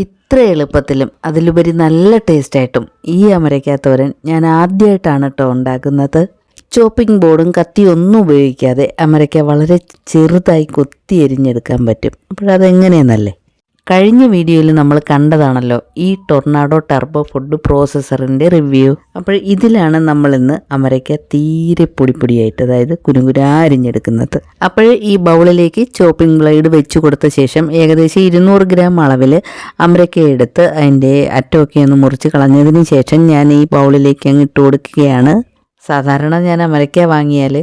ഇത്ര എളുപ്പത്തിലും അതിലുപരി നല്ല ടേസ്റ്റായിട്ടും ഈ അമരയ്ക്ക തോരൻ ഞാൻ ആദ്യമായിട്ടാണ് കേട്ടോ ഉണ്ടാക്കുന്നത്. ചോപ്പിംഗ് ബോർഡും കത്തിയൊന്നും ഉപയോഗിക്കാതെ അമരയ്ക്ക വളരെ ചെറുതായി കൊത്തി എരിഞ്ഞെടുക്കാൻ പറ്റും. അപ്പോഴതെങ്ങനെയെന്നല്ലേ, കഴിഞ്ഞ വീഡിയോയിൽ നമ്മൾ കണ്ടതാണല്ലോ ഈ ടൊർണാഡോ ടർബോ ഫുഡ് പ്രോസസ്സറിൻ്റെ റിവ്യൂ. അപ്പോൾ ഇതിലാണ് നമ്മളിന്ന് അമരയ്ക്ക തീരെ പൊടിപ്പൊടിയായിട്ട്, അതായത് കുനുകുനാ അരിഞ്ഞെടുക്കുന്നത്. അപ്പോൾ ഈ ബൗളിലേക്ക് ചോപ്പിംഗ് ബ്ലേഡ് വെച്ച് കൊടുത്ത ശേഷം ഏകദേശം 200 ഗ്രാം അളവിൽ അമരയ്ക്ക എടുത്ത് അതിൻ്റെ അറ്റമൊക്കെ ഒന്ന് മുറിച്ച് കളഞ്ഞതിന് ശേഷം ഞാൻ ഈ ബൗളിലേക്ക് അങ്ങ് ഇട്ട് കൊടുക്കുകയാണ്. സാധാരണ ഞാൻ അമരയ്ക്ക വാങ്ങിയാൽ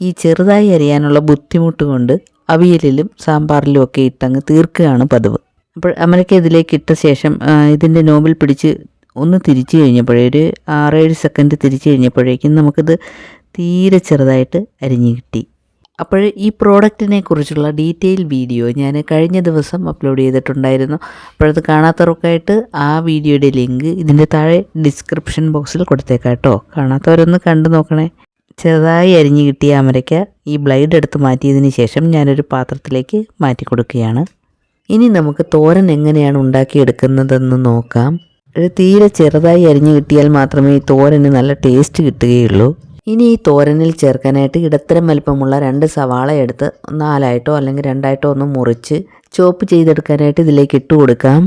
ഈ ചെറുതായി അരിയാനുള്ള ബുദ്ധിമുട്ട് കൊണ്ട് അവിയലിലും സാമ്പാറിലും ഒക്കെ ഇട്ടങ്ങ് തീർക്കുകയാണ് പതിവ്. അപ്പോൾ അമരയ്ക്ക ഇതിലേക്ക് ഇട്ട ശേഷം ഇതിൻ്റെ നോബിൽ പിടിച്ച് ഒന്ന് തിരിച്ചു കഴിഞ്ഞപ്പോഴേ ഒരു 6-7 സെക്കൻഡ് തിരിച്ചു കഴിഞ്ഞപ്പോഴേക്കും നമുക്കിത് തീരെ ചെറുതായിട്ട് അരിഞ്ഞ് കിട്ടി. അപ്പോൾ ഈ പ്രോഡക്റ്റിനെ കുറിച്ചുള്ള ഡീറ്റെയിൽ വീഡിയോ ഞാൻ കഴിഞ്ഞ ദിവസം അപ്ലോഡ് ചെയ്തിട്ടുണ്ടായിരുന്നു. അപ്പോഴത് കാണാത്തവർക്കായിട്ട് ആ വീഡിയോയുടെ ലിങ്ക് ഇതിൻ്റെ താഴെ ഡിസ്ക്രിപ്ഷൻ ബോക്സിൽ കൊടുത്തേക്കാം കേട്ടോ. കാണാത്തവരൊന്ന് കണ്ടു നോക്കണേ. ചെറുതായി അരിഞ്ഞ് കിട്ടിയ അമരയ്ക്ക ഈ ബ്ലേഡ് എടുത്ത് മാറ്റിയതിന് ശേഷം ഞാനൊരു പാത്രത്തിലേക്ക് മാറ്റി കൊടുക്കുകയാണ്. ഇനി നമുക്ക് തോരൻ എങ്ങനെയാണ് ഉണ്ടാക്കിയെടുക്കുന്നതെന്ന് നോക്കാം. തീരെ ചെറുതായി അരിഞ്ഞു കിട്ടിയാൽ മാത്രമേ ഈ തോരന് നല്ല ടേസ്റ്റ് കിട്ടുകയുള്ളൂ. ഇനി ഈ തോരനിൽ ചേർക്കാനായിട്ട് ഇടത്തരം വലിപ്പമുള്ള 2 സവാള എടുത്ത് 4ആയിട്ടോ അല്ലെങ്കിൽ 2ആയിട്ടോ ഒന്ന് മുറിച്ച് ചോപ്പ് ചെയ്തെടുക്കാനായിട്ട് ഇതിലേക്ക് ഇട്ട് കൊടുക്കാം.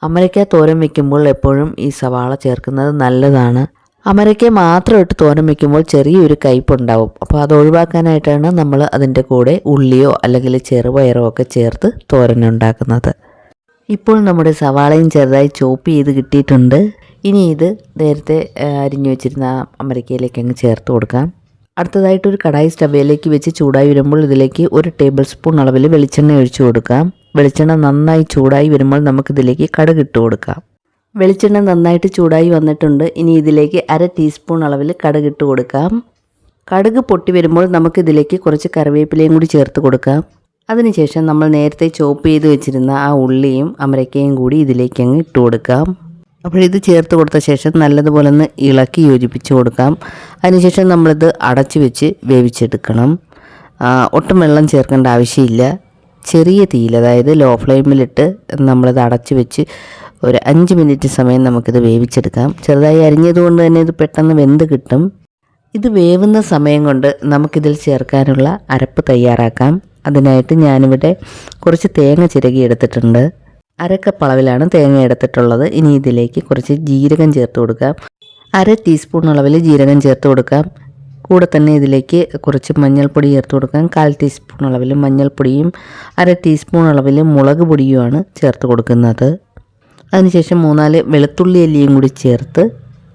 അമരയ്ക്ക തോരൻ വയ്ക്കുമ്പോൾ എപ്പോഴും ഈ സവാള ചേർക്കുന്നത് നല്ലതാണ്. അമരയ്ക്ക മാത്രം ഇട്ട് തോരൻ വയ്ക്കുമ്പോൾ ചെറിയൊരു കയ്പുണ്ടാവും. അപ്പോൾ അത് ഒഴിവാക്കാനായിട്ടാണ് നമ്മൾ അതിൻ്റെ കൂടെ ഉള്ളിയോ അല്ലെങ്കിൽ ചെറുപയറോ ഒക്കെ ചേർത്ത് തോരൻ ഉണ്ടാക്കുന്നത്. ഇപ്പോൾ നമ്മുടെ സവാളയും ചെറുതായി ചോപ്പ് ചെയ്ത് കിട്ടിയിട്ടുണ്ട്. ഇനി ഇത് നേരത്തെ അരിഞ്ഞു വെച്ചിരുന്ന അമരയ്ക്കയിലേക്ക് അങ്ങ് ചേർത്ത് കൊടുക്കാം. അടുത്തതായിട്ടൊരു കടായി സ്റ്റവയിലേക്ക് വെച്ച് ചൂടായി വരുമ്പോൾ ഇതിലേക്ക് 1 ടേബിൾ സ്പൂൺ അളവിൽ വെളിച്ചെണ്ണ ഒഴിച്ചു കൊടുക്കാം. വെളിച്ചെണ്ണ നന്നായി ചൂടായി വരുമ്പോൾ നമുക്കിതിലേക്ക് കടുക് ഇട്ട് കൊടുക്കാം. വെളിച്ചെണ്ണ നന്നായിട്ട് ചൂടായി വന്നിട്ടുണ്ട്. ഇനി ഇതിലേക്ക് 1/2 ടീസ്പൂൺ അളവിൽ കടുക് ഇട്ട് കൊടുക്കാം. കടുക് പൊട്ടി വരുമ്പോൾ നമുക്കിതിലേക്ക് കുറച്ച് കറിവേപ്പിലയും കൂടി ചേർത്ത് കൊടുക്കാം. അതിനുശേഷം നമ്മൾ നേരത്തെ ചോപ്പ് ചെയ്ത് വെച്ചിരുന്ന ആ ഉള്ളിയും അമരയ്ക്കയും കൂടി ഇതിലേക്ക് അങ്ങ് ഇട്ട് കൊടുക്കാം. അപ്പോൾ ഇത് ചേർത്ത് കൊടുത്ത ശേഷം നല്ലതുപോലെ ഒന്ന് ഇളക്കി യോജിപ്പിച്ച് കൊടുക്കാം. അതിനുശേഷം നമ്മളിത് അടച്ചു വെച്ച് വേവിച്ചെടുക്കണം. ഒട്ടും വെള്ളം ചേർക്കേണ്ട ആവശ്യമില്ല. ചെറിയ തീയിൽ, അതായത് ലോ ഫ്ലെയിമിലിട്ട് നമ്മളിത് അടച്ചു വെച്ച് ഒരു 5 മിനിറ്റ് സമയം നമുക്കിത് വേവിച്ചെടുക്കാം. ചെറുതായി അരിഞ്ഞതുകൊണ്ട് തന്നെ ഇത് പെട്ടെന്ന് വെന്ത് കിട്ടും. ഇത് വേവുന്ന സമയം കൊണ്ട് നമുക്കിതിൽ ചേർക്കാനുള്ള അരപ്പ് തയ്യാറാക്കാം. അതിനായിട്ട് ഞാനിവിടെ കുറച്ച് തേങ്ങ ചിരകി എടുത്തിട്ടുണ്ട്. 1/2 കപ്പ് അളവിലാണ് തേങ്ങ എടുത്തിട്ടുള്ളത്. ഇനി ഇതിലേക്ക് കുറച്ച് ജീരകം ചേർത്ത് കൊടുക്കാം. 1/2 ടീസ്പൂൺ അളവിൽ ജീരകം ചേർത്ത് കൊടുക്കാം. കൂടെ തന്നെ ഇതിലേക്ക് കുറച്ച് മഞ്ഞൾപ്പൊടി ചേർത്ത് കൊടുക്കാം. 1/4 ടീസ്പൂൺ അളവിൽ മഞ്ഞൾപ്പൊടിയും 1/2 ടീസ്പൂൺ അളവിൽ മുളക് പൊടിയുമാണ് ചേർത്ത് കൊടുക്കുന്നത്. അതിനുശേഷം 3-4 വെളുത്തുള്ളി അല്ലിയും കൂടി ചേർത്ത്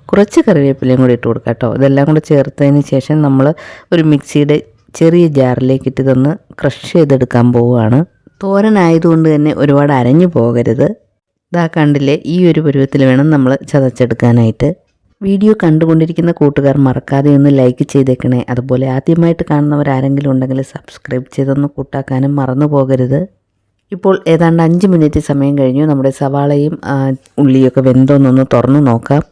കുറച്ച് കറിവേപ്പിലയും കൂടി ഇട്ട് കൊടുക്കാം കേട്ടോ. ഇതെല്ലാം കൂടി ചേർത്തതിന് ശേഷം നമ്മൾ ഒരു മിക്സിയുടെ ചെറിയ ജാറിലേക്ക് ഇട്ട് ഇതൊന്ന് ക്രഷ് ചെയ്തെടുക്കാൻ പോവുകയാണ്. തോരനായതുകൊണ്ട് തന്നെ ഒരുപാട് അരഞ്ഞു പോകരുത്. ഇതാ കണ്ടില്ലേ, ഈ ഒരു പരുവത്തിൽ വേണം നമ്മൾ ചതച്ചെടുക്കാനായിട്ട്. വീഡിയോ കണ്ടുകൊണ്ടിരിക്കുന്ന കൂട്ടുകാർ മറക്കാതെ ഒന്ന് ലൈക്ക് ചെയ്തേക്കണേ. അതുപോലെ ആദ്യമായിട്ട് കാണുന്നവരാരെങ്കിലും ഉണ്ടെങ്കിൽ സബ്സ്ക്രൈബ് ചെയ്തൊന്ന് കൂട്ടാക്കാനും മറന്നു പോകരുത്. ഇപ്പോൾ ഏതാണ്ട് 5 മിനിറ്റ് സമയം കഴിഞ്ഞു. നമ്മുടെ സവാളയും ഉള്ളിയൊക്കെ വെന്തോന്നൊന്ന് തുറന്ന് നോക്കാം.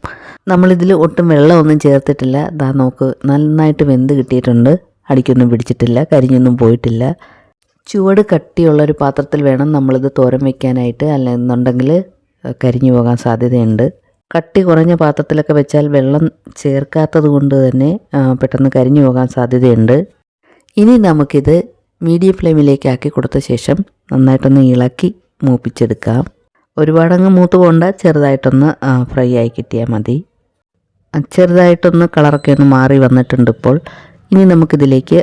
നമ്മളിതിൽ ഒട്ടും വെള്ളമൊന്നും ചേർത്തിട്ടില്ല. ദാ നോക്ക്, നന്നായിട്ട് വെന്ത് കിട്ടിയിട്ടുണ്ട്. അടിക്കൊന്നും പിടിച്ചിട്ടില്ല, കരിഞ്ഞൊന്നും പോയിട്ടില്ല. ചുവട് കട്ടിയുള്ളൊരു പാത്രത്തിൽ വേണം നമ്മളിത് തോരൻ വയ്ക്കാനായിട്ട്, അല്ലെന്നുണ്ടെങ്കിൽ കരിഞ്ഞു പോകാൻ സാധ്യതയുണ്ട്. കട്ടി കുറഞ്ഞ പാത്രത്തിലൊക്കെ വെച്ചാൽ വെള്ളം ചേർക്കാത്തത് കൊണ്ട് തന്നെ പെട്ടെന്ന് കരിഞ്ഞു പോകാൻ സാധ്യതയുണ്ട്. ഇനി നമുക്കിത് മീഡിയം ഫ്ലെയിമിലേക്ക് ആക്കി കൊടുത്ത ശേഷം നന്നായിട്ടൊന്ന് ഇളക്കി മൂപ്പിച്ചെടുക്കാം. ഒരുപാടങ്ങ് മൂത്ത് പോകണ്ട, ചെറുതായിട്ടൊന്ന് ഫ്രൈ ആയി കിട്ടിയാൽ മതി. ചെറുതായിട്ടൊന്ന് കളറൊക്കെ ഒന്ന് മാറി വന്നിട്ടുണ്ട് ഇപ്പോൾ. ഇനി നമുക്കിതിലേക്ക്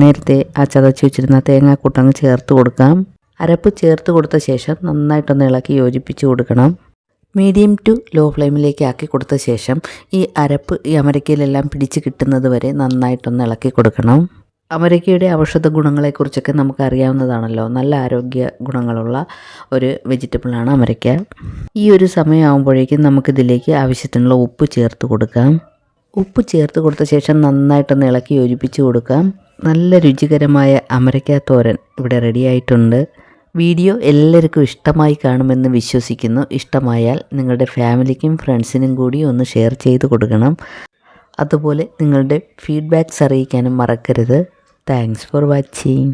നേരത്തെ ചതച്ച് വെച്ചിരുന്ന തേങ്ങാക്കൂട്ടങ്ങ് ചേർത്ത് കൊടുക്കാം. അരപ്പ് ചേർത്ത് കൊടുത്ത ശേഷം നന്നായിട്ടൊന്ന് ഇളക്കി യോജിപ്പിച്ച് കൊടുക്കണം. മീഡിയം ടു ലോ ഫ്ലെയിമിലേക്ക് ആക്കി കൊടുത്ത ശേഷം ഈ അരപ്പ് ഈ അമരയ്ക്കയിലെല്ലാം പിടിച്ച് കിട്ടുന്നത് വരെ നന്നായിട്ടൊന്ന് ഇളക്കി കൊടുക്കണം. അമരയ്ക്കയുടെ ഔഷധ ഗുണങ്ങളെക്കുറിച്ചൊക്കെ നമുക്കറിയാവുന്നതാണല്ലോ. നല്ല ആരോഗ്യ ഗുണങ്ങളുള്ള ഒരു വെജിറ്റബിളാണ് അമരയ്ക്ക. ഈ ഒരു സമയമാകുമ്പോഴേക്കും നമുക്കിതിലേക്ക് ആവശ്യത്തിനുള്ള ഉപ്പ് ചേർത്ത് കൊടുക്കാം. ഉപ്പ് ചേർത്ത് കൊടുത്ത ശേഷം നന്നായിട്ടൊന്ന് ഇളക്കി യോജിപ്പിച്ച് കൊടുക്കാം. നല്ല രുചികരമായ അമരയ്ക്ക തോരൻ ഇവിടെ റെഡിയായിട്ടുണ്ട്. വീഡിയോ എല്ലാവർക്കും ഇഷ്ടമായി കാണുമെന്ന് വിശ്വസിക്കുന്നു. ഇഷ്ടമായാൽ നിങ്ങളുടെ ഫാമിലിക്കും ഫ്രണ്ട്സിനും കൂടി ഒന്ന് ഷെയർ ചെയ്ത് കൊടുക്കണം. അതുപോലെ നിങ്ങളുടെ ഫീഡ്ബാക്ക്സ് അറിയിക്കാനും മറക്കരുത്. Thanks for watching.